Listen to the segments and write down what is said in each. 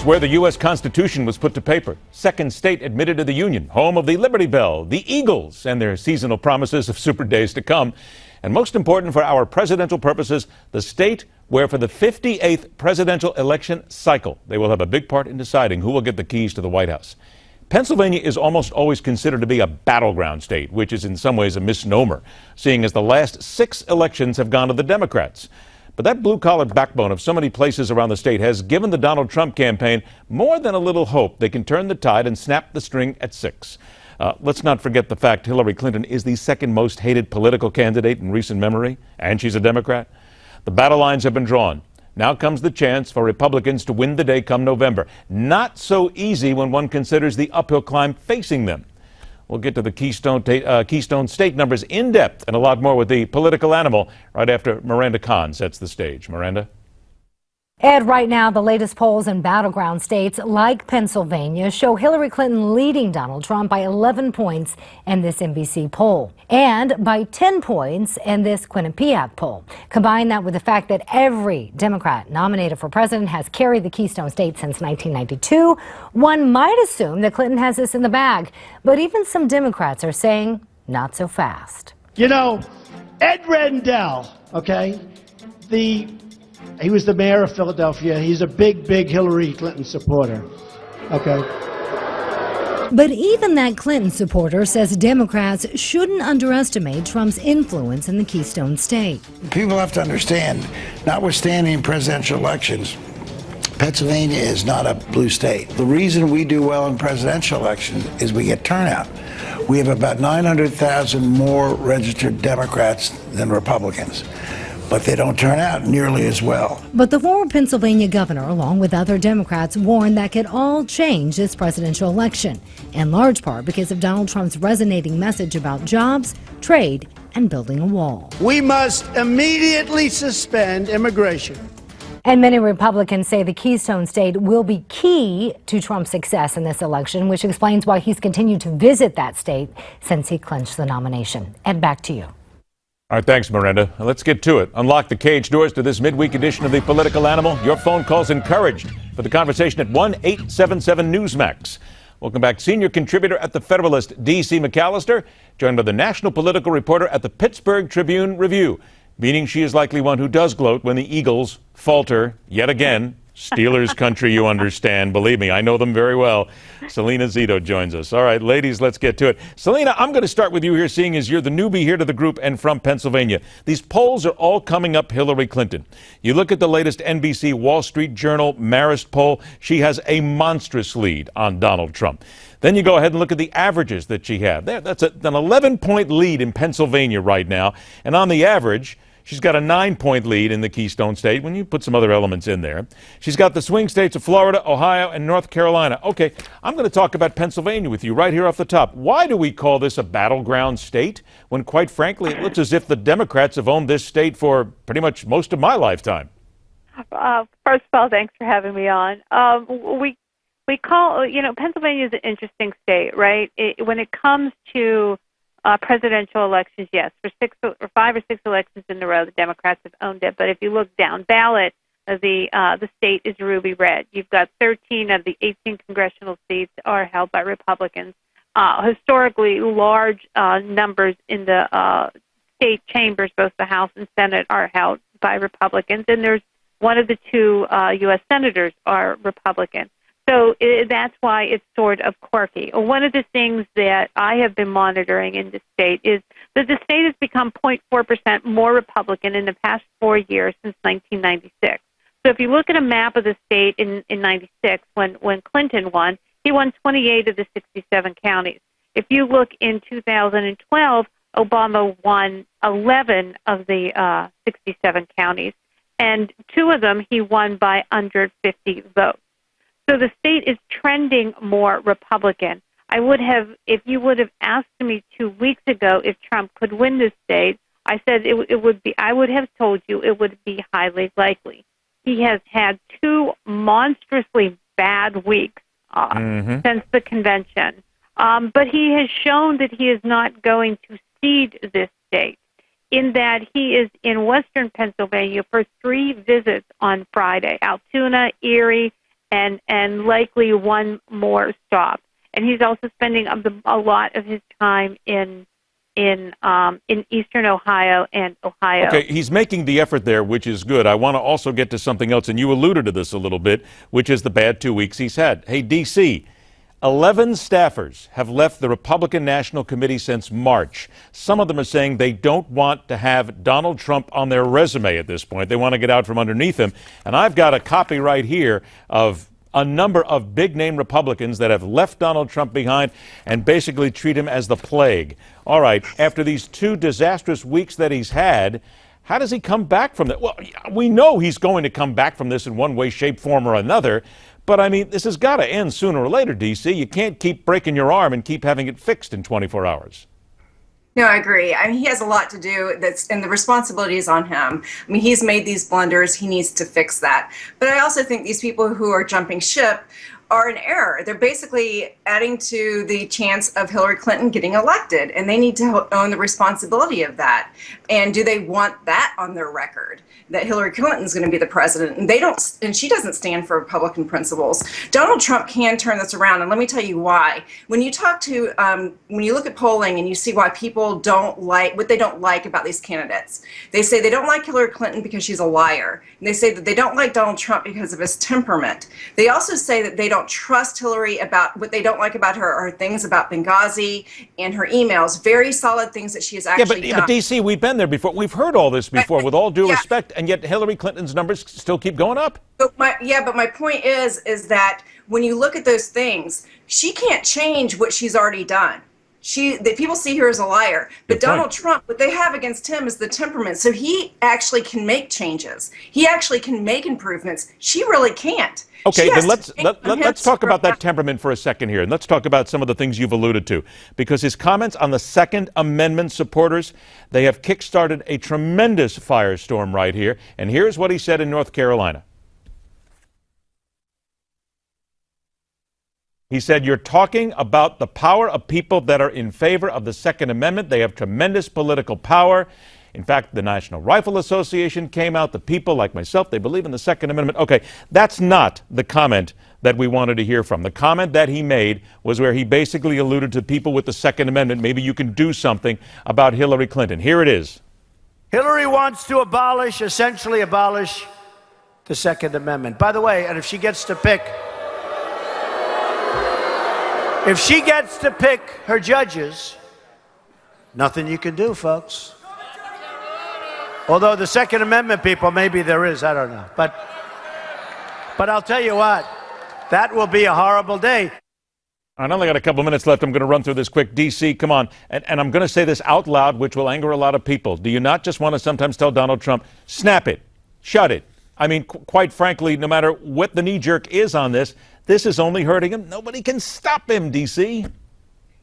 where the U.S. Constitution was put to paper. Second state admitted to the Union, home of the Liberty Bell, the Eagles, and their seasonal promises of super days to come. And most important for our presidential purposes, the state where for the 58th presidential election cycle, they will have a big part in deciding who will get the keys to the White House. Pennsylvania is almost always considered to be a battleground state, which is in some ways a misnomer, seeing as the last 6 elections have gone to the Democrats. But that blue-collar backbone of so many places around the state has given the Donald Trump campaign more than a little hope they can turn the tide and snap the string at 6. Let's not forget the fact Hillary Clinton is the second most hated political candidate in recent memory, and she's a Democrat. The battle lines have been drawn. Now comes the chance for Republicans to win the day come November. Not so easy when one considers the uphill climb facing them. We'll get to the Keystone State numbers in depth and a lot more with the political animal right after Miranda Kahn sets the stage. Miranda? Ed, right now, the latest polls in battleground states like Pennsylvania show Hillary Clinton leading Donald Trump by 11 points in this NBC poll and by 10 points in this Quinnipiac poll. Combine that with the fact that every Democrat nominated for president has carried the Keystone State since 1992, one might assume that Clinton has this in the bag. But even some Democrats are saying not so fast. You know, Ed Rendell, okay, he was the mayor of Philadelphia. He's a big Hillary Clinton supporter. Okay. But even that Clinton supporter says Democrats shouldn't underestimate Trump's influence in the Keystone State. People have to understand, notwithstanding presidential elections, Pennsylvania is not a blue state. The reason we do well in presidential elections is we get turnout. We have about 900,000 more registered Democrats than Republicans, but they don't turn out nearly as well. But the former Pennsylvania governor, along with other Democrats, warned that could all change this presidential election, in large part because of Donald Trump's resonating message about jobs, trade, and building a wall. We must immediately suspend immigration. And many Republicans say the Keystone State will be key to Trump's success in this election, which explains why he's continued to visit that state since he clinched the nomination. And back to you. All right, thanks, Miranda. Let's get to it. Unlock the cage doors to this midweek edition of The Political Animal. Your phone calls encouraged for the conversation at 1-877-Newsmax. Welcome back. Senior contributor at the Federalist, D.C. McAllister, joined by the national political reporter at the Pittsburgh Tribune Review, meaning she is likely one who does gloat when the Eagles falter yet again. Steelers country, you understand. Believe me, I know them very well. Salena Zito joins us. All right, ladies, let's get to it. Salena, I'm going to start with you here, seeing as you're the newbie here to the group and from Pennsylvania. These polls are all coming up Hillary Clinton. You look at the latest NBC Wall Street Journal Marist poll, she has a monstrous lead on Donald Trump. Then you go ahead and look at the averages that she had. That's an 11-point lead in Pennsylvania right now. And on the average, she's got a 9-point lead in the Keystone State when you put some other elements in there. She's got the swing states of Florida, Ohio, and North Carolina. Okay, I'm going to talk about Pennsylvania with you right here off the top. Why do we call this a battleground state when, quite frankly, it looks as if the Democrats have owned this state for pretty much most of my lifetime? First of all, thanks for having me on. We call, Pennsylvania is an interesting state, right? When it comes to presidential elections, yes, for 5 or 6 elections in a row, the Democrats have owned it. But if you look down ballot, the state is ruby red. You've got 13 of the 18 congressional seats are held by Republicans. Historically, large numbers in the state chambers, both the House and Senate, are held by Republicans. And there's one of the 2 U.S. senators are Republican. So that's why it's sort of quirky. One of the things that I have been monitoring in the state is that the state has become 0.4% more Republican in the past 4 years since 1996. So if you look at a map of the state in 96, when Clinton won, he won 28 of the 67 counties. If you look in 2012, Obama won 11 of the 67 counties, and 2 of them he won by under 50 votes. So the state is trending more Republican. If you would have asked me 2 weeks ago if Trump could win this state, I said it would be. I would have told you it would be highly likely. He has had 2 monstrously bad weeks since the convention, but he has shown that he is not going to cede this state, in that he is in western Pennsylvania for 3 visits on Friday: Altoona, Erie, and likely one more stop. And he's also spending a lot of his time in eastern Ohio and Ohio. Okay, he's making the effort there, which is good. I want to also get to something else, and you alluded to this a little bit, which is the bad 2 weeks he's had. Hey, D.C., 11 staffers have left the Republican National Committee since March. Some of them are saying they don't want to have Donald Trump on their resume at this point. They want to get out from underneath him. And I've got a copy right here of a number of big-name Republicans that have left Donald Trump behind and basically treat him as the plague. All right, after these 2 disastrous weeks that he's had, how does he come back from that? Well, we know he's going to come back from this in one way, shape, form, or another. But, I mean, this has got to end sooner or later, D.C. You can't keep breaking your arm and keep having it fixed in 24 hours. No, I agree. I mean, he has a lot to do, and the responsibility is on him. I mean, he's made these blunders. He needs to fix that. But I also think these people who are jumping ship are in error. They're basically adding to the chance of Hillary Clinton getting elected, and they need to own the responsibility of that. And do they want that on their record, that Hillary Clinton's going to be the president? And they don't, and she doesn't stand for Republican principles. Donald Trump can turn this around, and let me tell you why. When you talk to, when you look at polling and you see why people don't like, what they don't like about these candidates, they say they don't like Hillary Clinton because she's a liar. And they say that they don't like Donald Trump because of his temperament. They also say that they don't trust Hillary. About what they don't like about her are things about Benghazi and her emails, very solid things that she has actually done. But D.C., we've been there before. We've heard all this before, with all due respect, and yet Hillary Clinton's numbers still keep going up. But my point is that when you look at those things, she can't change what she's already done. The people see her as a liar. But Donald Trump, what they have against him is the temperament. So he actually can make changes. He actually can make improvements. She really can't. Okay, then let's talk about that temperament for a second here, and let's talk about some of the things you've alluded to, because his comments on the Second Amendment supporters, they have kickstarted a tremendous firestorm right here, and here's what he said in North Carolina. He said, "You're talking about the power of people that are in favor of the Second Amendment. They have tremendous political power. In fact, the National Rifle Association came out. The people like myself, they believe in the Second Amendment." Okay, that's not the comment that we wanted to hear from. The comment that he made was where he basically alluded to people with the Second Amendment. Maybe you can do something about Hillary Clinton. Here it is. Hillary wants to essentially abolish the Second Amendment. By the way, and if she gets to pick her judges, nothing you can do, folks. Although the Second Amendment people, maybe there is, I don't know. But I'll tell you what, that will be a horrible day. I only got a couple minutes left. I'm going to run through this quick. D.C., come on. And I'm going to say this out loud, which will anger a lot of people. Do you not just want to sometimes tell Donald Trump, snap it, shut it? I mean, quite frankly, no matter what the knee-jerk is on this is only hurting him. Nobody can stop him, D.C.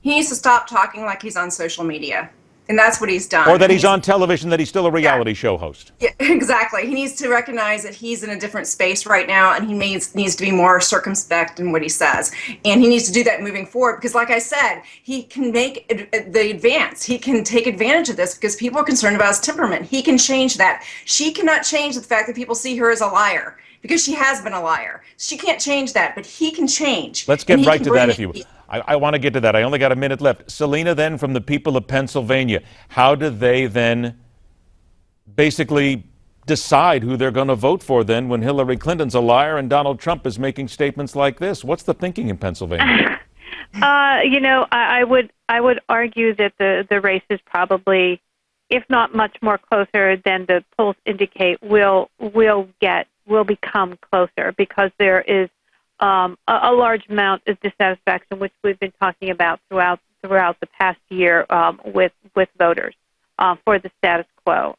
He needs to stop talking like he's on social media. And that's what he's done. Or that he's on television, that he's still a reality show host. Yeah, exactly. He needs to recognize that he's in a different space right now, and he needs to be more circumspect in what he says. And he needs to do that moving forward because, like I said, he can make the advance. He can take advantage of this because people are concerned about his temperament. He can change that. She cannot change the fact that people see her as a liar because she has been a liar. She can't change that, but he can change. Let's get right to that, if you will. I want to get to that. I only got a minute left. Salena, then, from the people of Pennsylvania, how do they then basically decide who they're going to vote for then when Hillary Clinton's a liar and Donald Trump is making statements like this? What's the thinking in Pennsylvania? I would argue that the race is probably, if not much more closer than the polls indicate, will become closer because there is a large amount of dissatisfaction, which we've been talking about throughout the past year with voters for the status quo.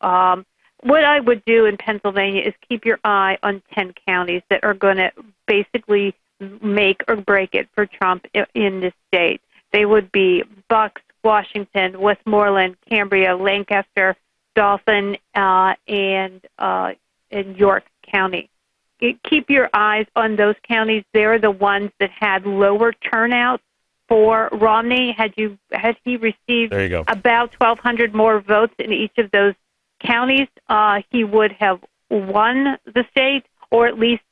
What I would do in Pennsylvania is keep your eye on 10 counties that are going to basically make or break it for Trump in this state. They would be Bucks, Washington, Westmoreland, Cambria, Lancaster, Dauphin, and York County. Keep your eyes on those counties. They're the ones that had lower turnout for Romney. Had he received about 1,200 more votes in each of those counties, he would have won the state. or at least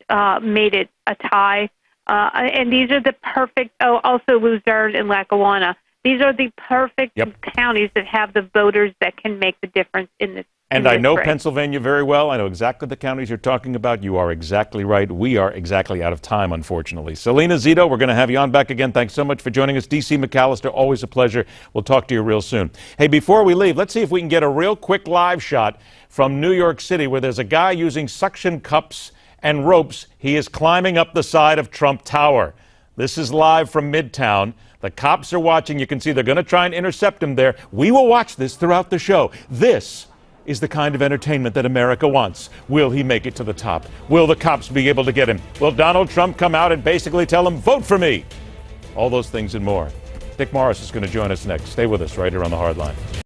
made it a tie. And these are the perfect, also Luzerne and Lackawanna. These are the perfect counties that have the voters that can make the difference in this. And I know Pennsylvania very well. I know exactly the counties you're talking about. You are exactly right. We are exactly out of time, unfortunately. Salena Zito, we're going to have you on back again. Thanks so much for joining us. D.C. McAllister, always a pleasure. We'll talk to you real soon. Hey, before we leave, let's see if we can get a real quick live shot from New York City where there's a guy using suction cups and ropes. He is climbing up the side of Trump Tower. This is live from Midtown. The cops are watching. You can see they're going to try and intercept him there. We will watch this throughout the show. This is the kind of entertainment that America wants. Will he make it to the top? Will the cops be able to get him? Will Donald Trump come out and basically tell him, vote for me? All those things and more. Dick Morris is going to join us next. Stay with us right here on The Hard Line.